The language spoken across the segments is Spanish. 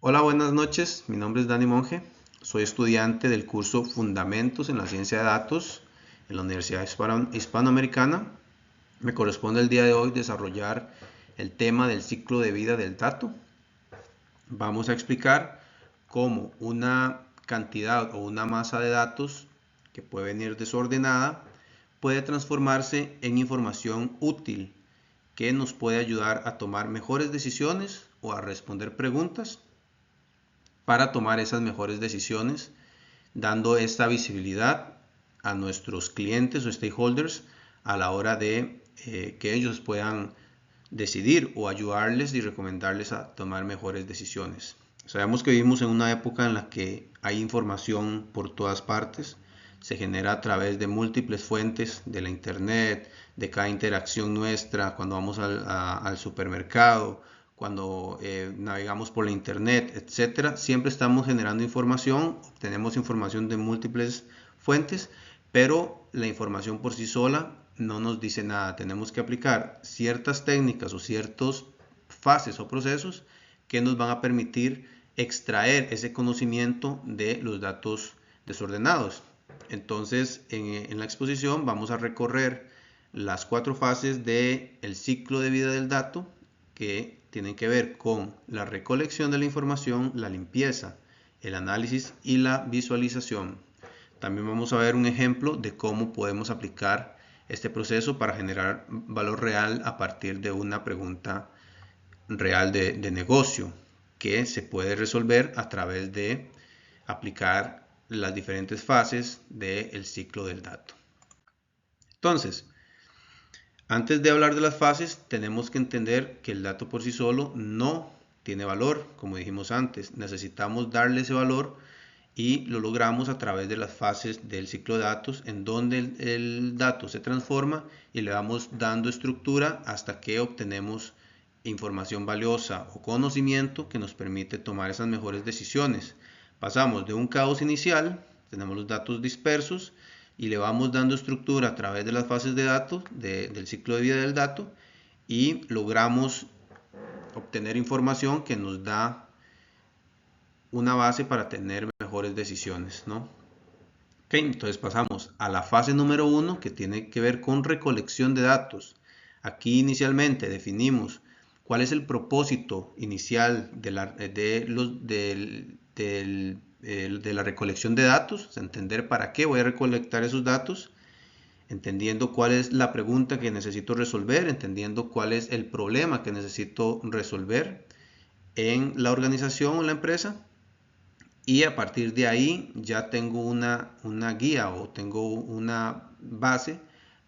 Hola, buenas noches. Mi nombre es Dani Monge. Soy estudiante del curso Fundamentos en la Ciencia de Datos en la Universidad Hispanoamericana. Me corresponde el día de hoy desarrollar el tema del ciclo de vida del dato. Vamos a explicar cómo una cantidad o una masa de datos que puede venir desordenada puede transformarse en información útil que nos puede ayudar a tomar mejores decisiones o a responder preguntas para tomar esas mejores decisiones, dando esta visibilidad a nuestros clientes o stakeholders a la hora de que ellos puedan decidir o ayudarles y recomendarles a tomar mejores decisiones. Sabemos que vivimos en una época en la que hay información por todas partes, se genera a través de múltiples fuentes de la internet, de cada interacción nuestra, cuando vamos al supermercado, cuando navegamos por la internet, etcétera. Siempre estamos generando información, obtenemos información de múltiples fuentes, pero la información por sí sola no nos dice nada. Tenemos que aplicar ciertas técnicas o ciertas fases o procesos que nos van a permitir extraer ese conocimiento de los datos desordenados. Entonces, en la exposición vamos a recorrer las 4 fases del ciclo de vida del dato que tienen que ver con la recolección de la información, la limpieza, el análisis y la visualización. También vamos a ver un ejemplo de cómo podemos aplicar este proceso para generar valor real a partir de una pregunta real de negocio que se puede resolver a través de aplicar las diferentes fases del ciclo del dato. Entonces, antes de hablar de las fases, tenemos que entender que el dato por sí solo no tiene valor, como dijimos antes. Necesitamos darle ese valor y lo logramos a través de las fases del ciclo de datos, en donde el dato se transforma y le vamos dando estructura hasta que obtenemos información valiosa o conocimiento que nos permite tomar esas mejores decisiones. Pasamos de un caos inicial, tenemos los datos dispersos, y le vamos dando estructura a través de las fases de datos, del ciclo de vida del dato, y logramos obtener información que nos da una base para tener mejores decisiones, ¿no? Ok, entonces pasamos a la fase número 1 que tiene que ver con recolección de datos. Aquí inicialmente definimos cuál es el propósito inicial de la recolección de datos, entender para qué voy a recolectar esos datos, entendiendo cuál es la pregunta que necesito resolver, entendiendo cuál es el problema que necesito resolver en la organización o la empresa, y a partir de ahí ya tengo una guía o tengo una base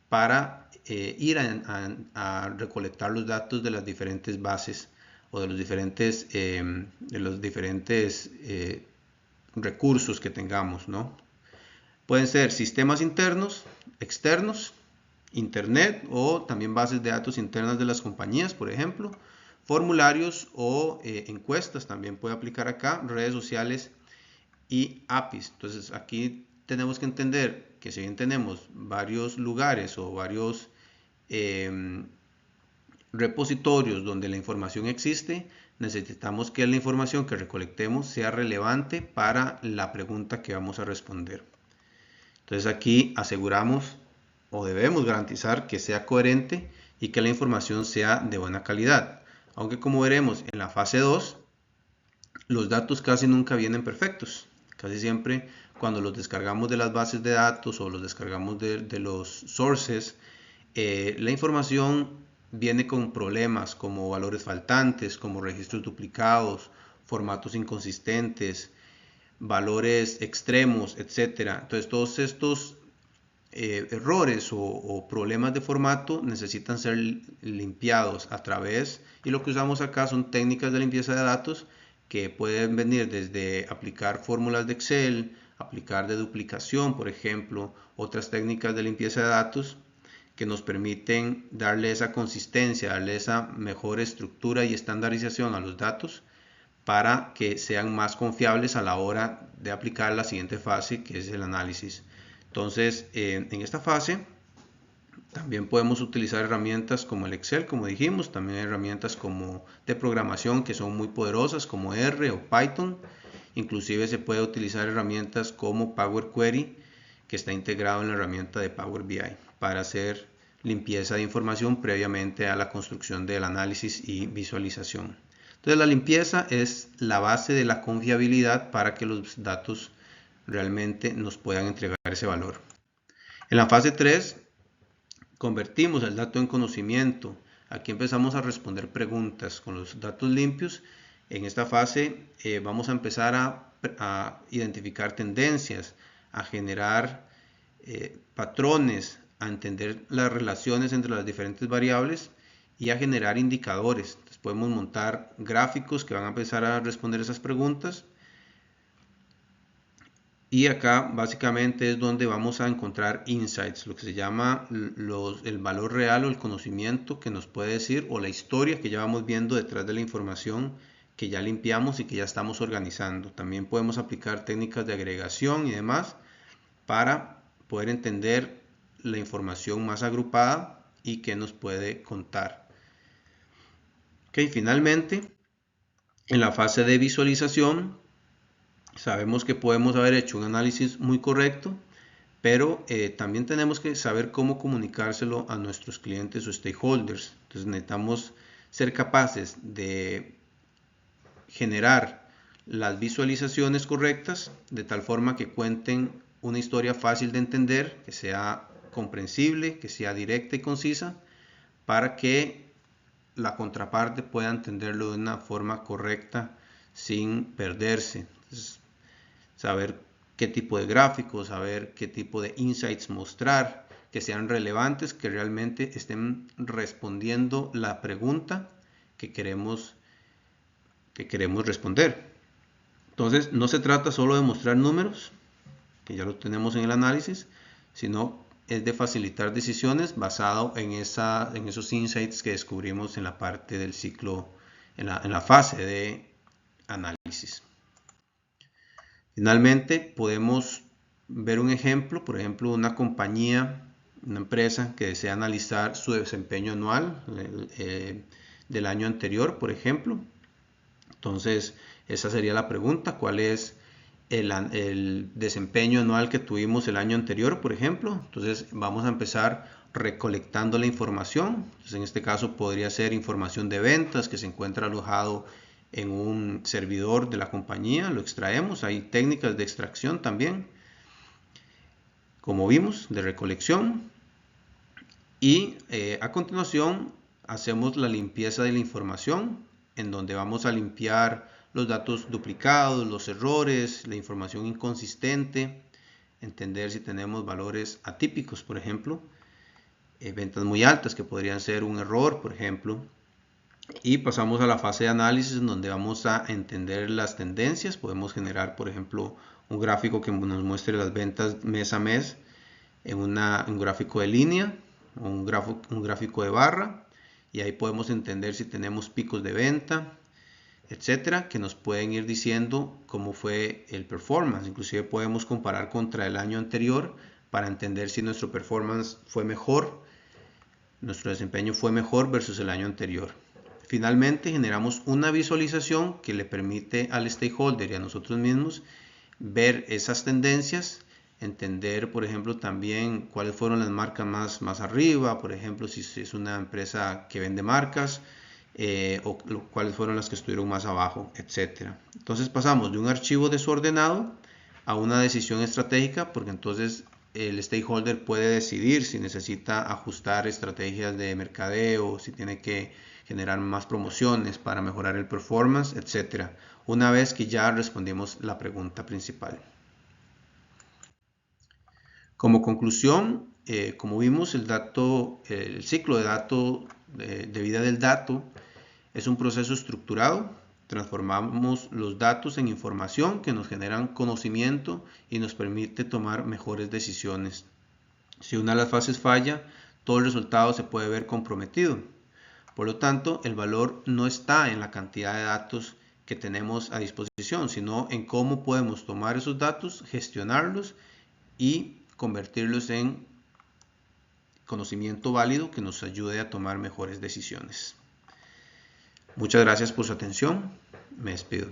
para ir a recolectar los datos de las diferentes bases o de los diferentes recursos que tengamos, ¿no? Pueden ser sistemas internos, externos, internet o también bases de datos internas de las compañías, por ejemplo, formularios o encuestas también puede aplicar acá, redes sociales y APIs. Entonces aquí tenemos que entender que si bien tenemos varios lugares o varios eh, repositorios donde la información existe, necesitamos que la información que recolectemos sea relevante para la pregunta que vamos a responder. Entonces aquí aseguramos o debemos garantizar que sea coherente y que la información sea de buena calidad. Aunque como veremos en la fase 2, los datos casi nunca vienen perfectos. Casi siempre cuando los descargamos de las bases de datos o los descargamos de los sources, la información viene con problemas como valores faltantes, como registros duplicados, formatos inconsistentes, valores extremos, etcétera. Entonces todos estos errores o problemas de formato necesitan ser limpiados a través, y lo que usamos acá son técnicas de limpieza de datos que pueden venir desde aplicar fórmulas de Excel, aplicar de duplicación, por ejemplo, otras técnicas de limpieza de datos que nos permiten darle esa consistencia, darle esa mejor estructura y estandarización a los datos para que sean más confiables a la hora de aplicar la siguiente fase, que es el análisis. Entonces, en esta fase También podemos utilizar herramientas como el Excel, como dijimos, también hay herramientas como de programación que son muy poderosas como R o Python. Inclusive se puede utilizar herramientas como Power Query, que está integrado en la herramienta de Power BI para hacer limpieza de información previamente a la construcción del análisis y visualización. Entonces la limpieza es la base de la confiabilidad para que los datos realmente nos puedan entregar ese valor. En la fase 3 convertimos el dato en conocimiento. Aquí empezamos a responder preguntas con los datos limpios. En esta fase vamos a empezar a identificar tendencias, a generar patrones, a entender las relaciones entre las diferentes variables y a generar indicadores. Entonces podemos montar gráficos que van a empezar a responder esas preguntas. Y acá básicamente es donde vamos a encontrar insights, lo que se llama el valor real o el conocimiento que nos puede decir, o la historia que ya vamos viendo detrás de la información que ya limpiamos y que ya estamos organizando. También podemos aplicar técnicas de agregación y demás para poder entender la información más agrupada y qué nos puede contar. Ok, finalmente, en la fase de visualización, sabemos que podemos haber hecho un análisis muy correcto, pero también tenemos que saber cómo comunicárselo a nuestros clientes o stakeholders. Entonces necesitamos ser capaces de generar las visualizaciones correctas de tal forma que cuenten una historia fácil de entender, que sea comprensible, que sea directa y concisa, para que la contraparte pueda entenderlo de una forma correcta sin perderse. Entonces, saber qué tipo de gráficos, saber qué tipo de insights mostrar, que sean relevantes, que realmente estén respondiendo la pregunta que queremos responder. Entonces, no se trata solo de mostrar números, que ya lo tenemos en el análisis, sino es de facilitar decisiones basado en esos insights que descubrimos en la parte del ciclo, en la fase de análisis. Finalmente, podemos ver un ejemplo, por ejemplo, una compañía, una empresa que desea analizar su desempeño anual del año anterior, por ejemplo. Entonces, esa sería la pregunta, ¿cuál es el desempeño anual que tuvimos el año anterior, por ejemplo? Entonces, vamos a empezar recolectando la información. Entonces, en este caso podría ser información de ventas que se encuentra alojado en un servidor de la compañía, lo extraemos, hay técnicas de extracción también, como vimos, de recolección, y a continuación hacemos la limpieza de la información, en donde vamos a limpiar los datos duplicados, los errores, la información inconsistente, entender si tenemos valores atípicos, por ejemplo, ventas muy altas que podrían ser un error, por ejemplo, y pasamos a la fase de análisis en donde vamos a entender las tendencias. Podemos generar, por ejemplo, un gráfico que nos muestre las ventas mes a mes en un gráfico de línea o un gráfico de barra, y ahí podemos entender si tenemos picos de venta, etcétera, que nos pueden ir diciendo cómo fue el performance. Inclusive podemos comparar contra el año anterior para entender si nuestro performance fue mejor, nuestro desempeño fue mejor versus el año anterior. Finalmente generamos una visualización que le permite al stakeholder y a nosotros mismos ver esas tendencias, entender, por ejemplo, también cuáles fueron las marcas más arriba, por ejemplo, si es una empresa que vende marcas, o cuáles fueron las que estuvieron más abajo, etcétera. Entonces pasamos de un archivo desordenado a una decisión estratégica, porque entonces el stakeholder puede decidir si necesita ajustar estrategias de mercadeo, si tiene que generar más promociones para mejorar el performance, etcétera, una vez que ya respondimos la pregunta principal. Como conclusión, como vimos, el ciclo de dato, de vida del dato, es un proceso estructurado. Transformamos los datos en información que nos generan conocimiento y nos permite tomar mejores decisiones. Si una de las fases falla, todo el resultado se puede ver comprometido. Por lo tanto, el valor no está en la cantidad de datos que tenemos a disposición, sino en cómo podemos tomar esos datos, gestionarlos y convertirlos en conocimiento válido que nos ayude a tomar mejores decisiones. Muchas gracias por su atención. Me despido.